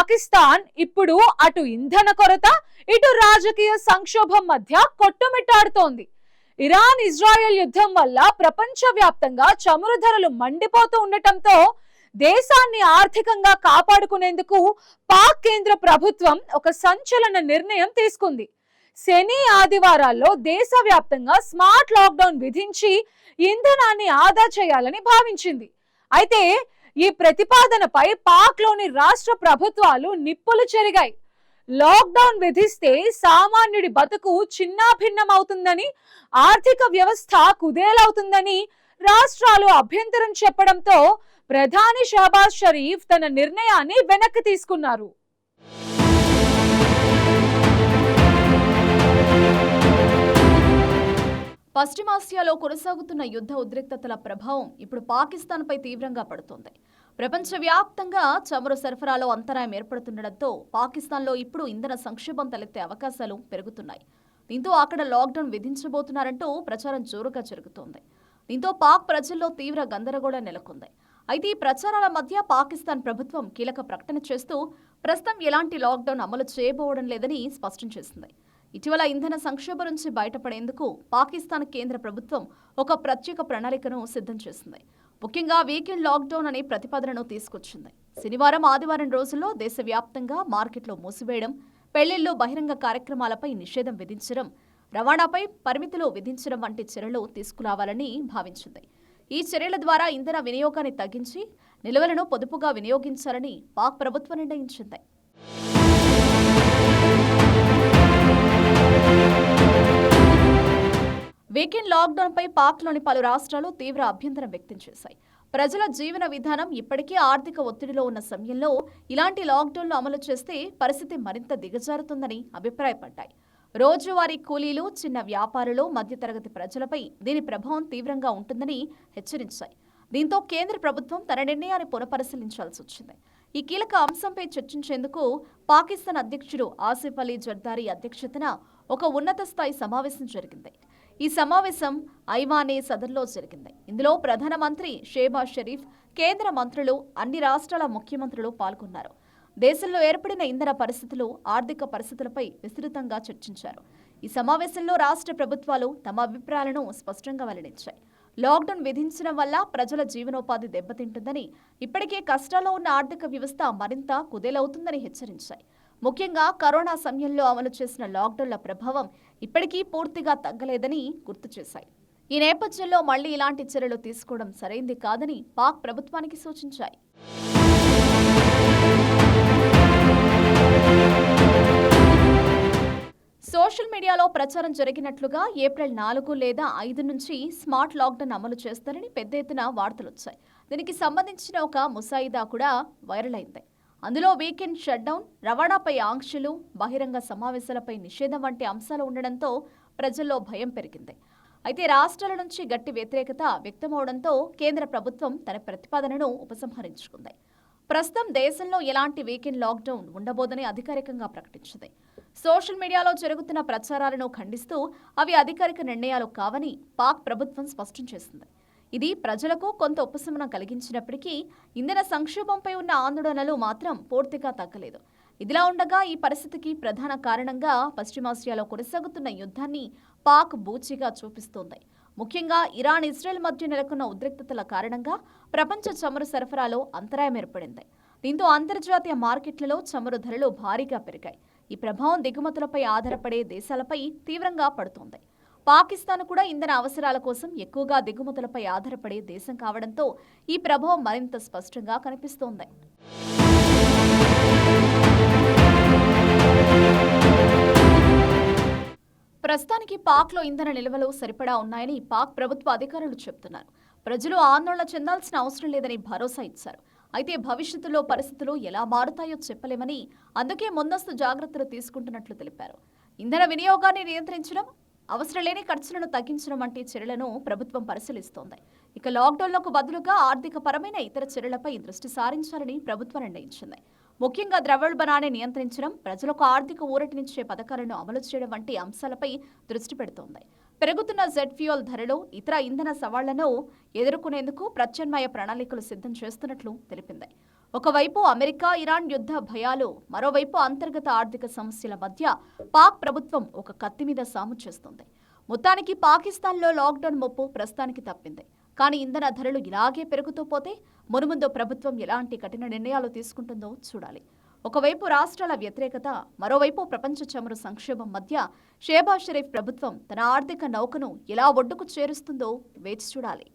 పాకిస్తాన్ ఇప్పుడు అటు ఇంధన కొరత ఇటు రాజకీయ సంక్షోభం మధ్య కొట్టుమిట్టాడుతోంది. ఇరాన్ ఇజ్రాయెల్ యుద్ధం వల్ల ప్రపంచవ్యాప్తంగా చమురు ధరలు మండిపోతూ ఉండటంతో దేశాన్ని ఆర్థికంగా కాపాడుకునేందుకు పాక్ కేంద్ర ప్రభుత్వం ఒక సంచలన నిర్ణయం తీసుకుంది. శని ఆదివారాల్లో దేశవ్యాప్తంగా స్మార్ట్ లాక్డౌన్ విధించి ఇంధనాన్ని ఆదా చేయాలని భావించింది. అయితే ఈ ప్రతిపాదనపై పాక్ లోని రాష్ట్ర ప్రభుత్వాలు నిప్పులు చెరిగాయి. లాక్డౌన్ విధిస్తే సామాన్యుడి బతుకు చిన్నాభిన్నమవుతుందని, ఆర్థిక వ్యవస్థ కుదేలవుతుందని రాష్ట్రాలు అభ్యంతరం చెప్పడంతో ప్రధాని షహబాజ్ షరీఫ్ తన నిర్ణయాన్ని వెనక్కి తీసుకున్నారు. పశ్చిమాసియాలో కొనసాగుతున్న యుద్ధ ఉద్రిక్తతల ప్రభావం ఇప్పుడు పాకిస్తాన్పై తీవ్రంగా పడుతోంది. ప్రపంచవ్యాప్తంగా చమురు సరఫరాలో అంతరాయం ఏర్పడుతుండటంతో పాకిస్తాన్లో ఇప్పుడు ఇంధన సంక్షోభం తలెత్తే అవకాశాలు పెరుగుతున్నాయి. దీంతో అక్కడ లాక్డౌన్ విధించబోతున్నారంటూ ప్రచారం జోరుగా జరుగుతోంది. దీంతో పాక్ ప్రజల్లో తీవ్ర గందరగోళం నెలకొంది. అయితే ఈ ప్రచారాల మధ్య పాకిస్తాన్ ప్రభుత్వం కీలక ప్రకటన చేస్తూ ప్రస్తుతం ఎలాంటి లాక్డౌన్ అమలు చేయబోవడం లేదని స్పష్టం చేసింది. ఇటీవల ఇంధన సంక్షోభం నుంచి బయటపడేందుకు పాకిస్తాన్ కేంద్ర ప్రభుత్వం ఒక ప్రత్యేక ప్రణాళికను సిద్ధం చేసింది. ముఖ్యంగా వీకెండ్ లాక్డౌన్ అనే ప్రతిపాదనను తీసుకొచ్చింది. శనివారం ఆదివారం రోజుల్లో దేశవ్యాప్తంగా మార్కెట్లు మూసివేయడం, పెళ్లిళ్లు, బహిరంగ కార్యక్రమాలపై నిషేధం విధించడం, రవాణాపై పరిమితులు విధించడం వంటి చర్యలు తీసుకురావాలని భావించింది. ఈ చర్యల ద్వారా ఇంధన వినియోగాన్ని తగ్గించి నిల్వలను పొదుపుగా వినియోగించాలని పాక్ ప్రభుత్వం నిర్ణయించింది. వీకెండ్ లాక్డౌన్పై పాక్లోని పలు రాష్ట్రాలు తీవ్ర అభ్యంతరం వ్యక్తం చేశాయి. ప్రజల జీవన విధానం ఇప్పటికే ఆర్థిక ఒత్తిడిలో ఉన్న సమయంలో ఇలాంటి లాక్డౌన్లు అమలు చేస్తే పరిస్థితి మరింత దిగజారుతుందని అభిప్రాయపడ్డాయి. రోజువారీ కూలీలు, చిన్న వ్యాపారులు, మధ్యతరగతి ప్రజలపై దీని ప్రభావం తీవ్రంగా ఉంటుందని హెచ్చరించాయి. దీంతో కేంద్ర ప్రభుత్వం తన నిర్ణయాన్ని పునఃపరిశీలించాల్సి వచ్చింది. ఈ కీలక అంశంపై చర్చించేందుకు పాకిస్తాన్ అధ్యక్షుడు ఆసిఫ్ అలీ జర్దారీ అధ్యక్షతన ఒక ఉన్నత స్థాయి సమావేశం జరిగింది. ఈ సమావేశం ఐవానే సదన్లో జరిగింది. ఇందులో ప్రధానమంత్రి షహబాజ్ షరీఫ్, కేంద్ర మంత్రులు, అన్ని రాష్ట్రాల ముఖ్యమంత్రులు పాల్గొన్నారు. దేశంలో ఏర్పడిన ఇంధన పరిస్థితులు, ఆర్థిక పరిస్థితులపై విస్తృతంగా చర్చించారు. ఈ సమావేశంలో రాష్ట్ర ప్రభుత్వాలు తమ అభిప్రాయాలను స్పష్టంగా వెల్లడించాయి. లాక్డౌన్ విధించడం వల్ల ప్రజల జీవనోపాధి దెబ్బతింటుందని, ఇప్పటికే కష్టాల్లో ఉన్న ఆర్థిక వ్యవస్థ మరింత కుదేలవుతుందని హెచ్చరించాయి. ముఖ్యంగా కరోనా సమయంలో అమలు చేసిన లాక్డౌన్ల ప్రభావం ఇప్పటికీ పూర్తిగా తగ్గలేదని గుర్తు చేశాయి. ఈ నేపథ్యంలో మళ్లీ ఇలాంటి చర్యలు తీసుకోవడం సరైంది కాదని పాక్ ప్రభుత్వానికి సూచించాయి. సోషల్ మీడియాలో ప్రచారం జరిగినట్లుగా ఏప్రిల్ 4 లేదా 5 నుంచి స్మార్ట్ లాక్డౌన్ అమలు చేస్తారని పెద్ద ఎత్తున వార్తలొచ్చాయి. దీనికి సంబంధించిన ఒక ముసాయిదా కూడా వైరల్ అయింది. అందులో వీకెండ్ షట్డౌన్, రవాణాపై ఆంక్షలు, బహిరంగ సమావేశాలపై నిషేధం వంటి అంశాలు ఉండడంతో ప్రజల్లో భయం పెరిగింది. అయితే రాష్ట్రాల నుంచి గట్టి వ్యతిరేకత వ్యక్తమవడంతో కేంద్ర ప్రభుత్వం తన ప్రతిపాదనను ఉపసంహరించుకుంది. ప్రస్తుతం దేశంలో ఎలాంటి వీకెండ్ లాక్డౌన్ ఉండబోదని అధికారికంగా ప్రకటించింది. సోషల్ మీడియాలో జరుగుతున్న ప్రచారాలను ఖండిస్తూ అవి అధికారిక నిర్ణయాలు కావని పాక్ ప్రభుత్వం స్పష్టం చేసింది. ఇది ప్రజలకు కొంత ఉపశమనం కలిగించినప్పటికీ ఇంధన సంక్షోభంపై ఉన్న ఆందోళనలు మాత్రం పూర్తిగా తగ్గలేదు. ఇదిలా ఉండగా ఈ పరిస్థితికి ప్రధాన కారణంగా పశ్చిమాసియాలో కొనసాగుతున్న యుద్ధాన్ని పాక్ బూచిగా చూపిస్తోంది. ముఖ్యంగా ఇరాన్, ఇజ్రాయెల్ మధ్య నెలకొన్న ఉద్రిక్తతల కారణంగా ప్రపంచ చమురు సరఫరాలో అంతరాయం ఏర్పడింది. దీంతో అంతర్జాతీయ మార్కెట్లలో చమురు ధరలు భారీగా పెరిగాయి. ఈ ప్రభావం దిగుమతులపై ఆధారపడే దేశాలపై తీవ్రంగా పడుతోంది. పాకిస్తాన్ కూడా ఇంధన అవసరాల కోసం ఎక్కువగా దిగుమతులపై ఆధారపడే దేశం కావడంతో ఈ ప్రభావం మరింత స్పష్టంగా కనిపిస్తోంది. ప్రస్తుతానికి పాక్లో ఇంధన నిల్వలు సరిపడా ఉన్నాయని పాక్ ప్రభుత్వ అధికారులు చెబుతున్నారు. ప్రజలు ఆందోళన చెందాల్సిన అవసరం లేదని భరోసా ఇచ్చారు. అయితే భవిష్యత్తులో పరిస్థితులు ఎలా మారుతాయో చెప్పలేమని, అందుకే ముందస్తు జాగ్రత్తలు తీసుకుంటున్నట్లు తెలిపారు. ఇంధన వినియోగాన్ని నియంత్రించడం, అవసరం లేని ఖర్చులను తగ్గించడం వంటి చర్యలను ప్రభుత్వం పరిశీలిస్తోంది. ఇక లాక్డౌన్లకు బదులుగా ఆర్థిక పరమైన ఇతర చర్యలపై దృష్టి సారించాలని ప్రభుత్వం నిర్ణయించింది. ముఖ్యంగా ద్రవ్యోల్బణాన్ని నియంత్రించడం, ప్రజలకు ఆర్థిక ఊరటనిచ్చే పథకాలను అమలు చేయడం వంటి అంశాలపై దృష్టి పెడుతోంది. పెరుగుతున్న జెట్ ఫ్యూయల్ ధరలు, ఇతర ఇంధన సవాళ్లను ఎదుర్కొనేందుకు ప్రత్యామ్నాయ ప్రణాళికలు సిద్ధం చేస్తున్నట్లు తెలిపింది. ఒకవైపు అమెరికా ఇరాన్ యుద్ధ భయాలు, మరోవైపు అంతర్గత ఆర్థిక సమస్యల మధ్య పాక్ ప్రభుత్వం ఒక కత్తి మీద సాము చేస్తుంది. మొత్తానికి పాకిస్తాన్లో లాక్డౌన్ ముప్పు ప్రస్తుతానికి తప్పింది. కానీ ఇంధన ధరలు ఇలాగే పెరుగుతూ పోతే మునుముందు ప్రభుత్వం ఎలాంటి కఠిన నిర్ణయాలు తీసుకుంటుందో చూడాలి. ఒకవైపు రాష్ట్రాల వ్యతిరేకత, మరోవైపు ప్రపంచ చమురు సంక్షోభం మధ్య షేబాజ్ షరీఫ్ ప్రభుత్వం తన ఆర్థిక నౌకను ఎలా ఒడ్డుకు చేరుస్తుందో వేచి చూడాలి.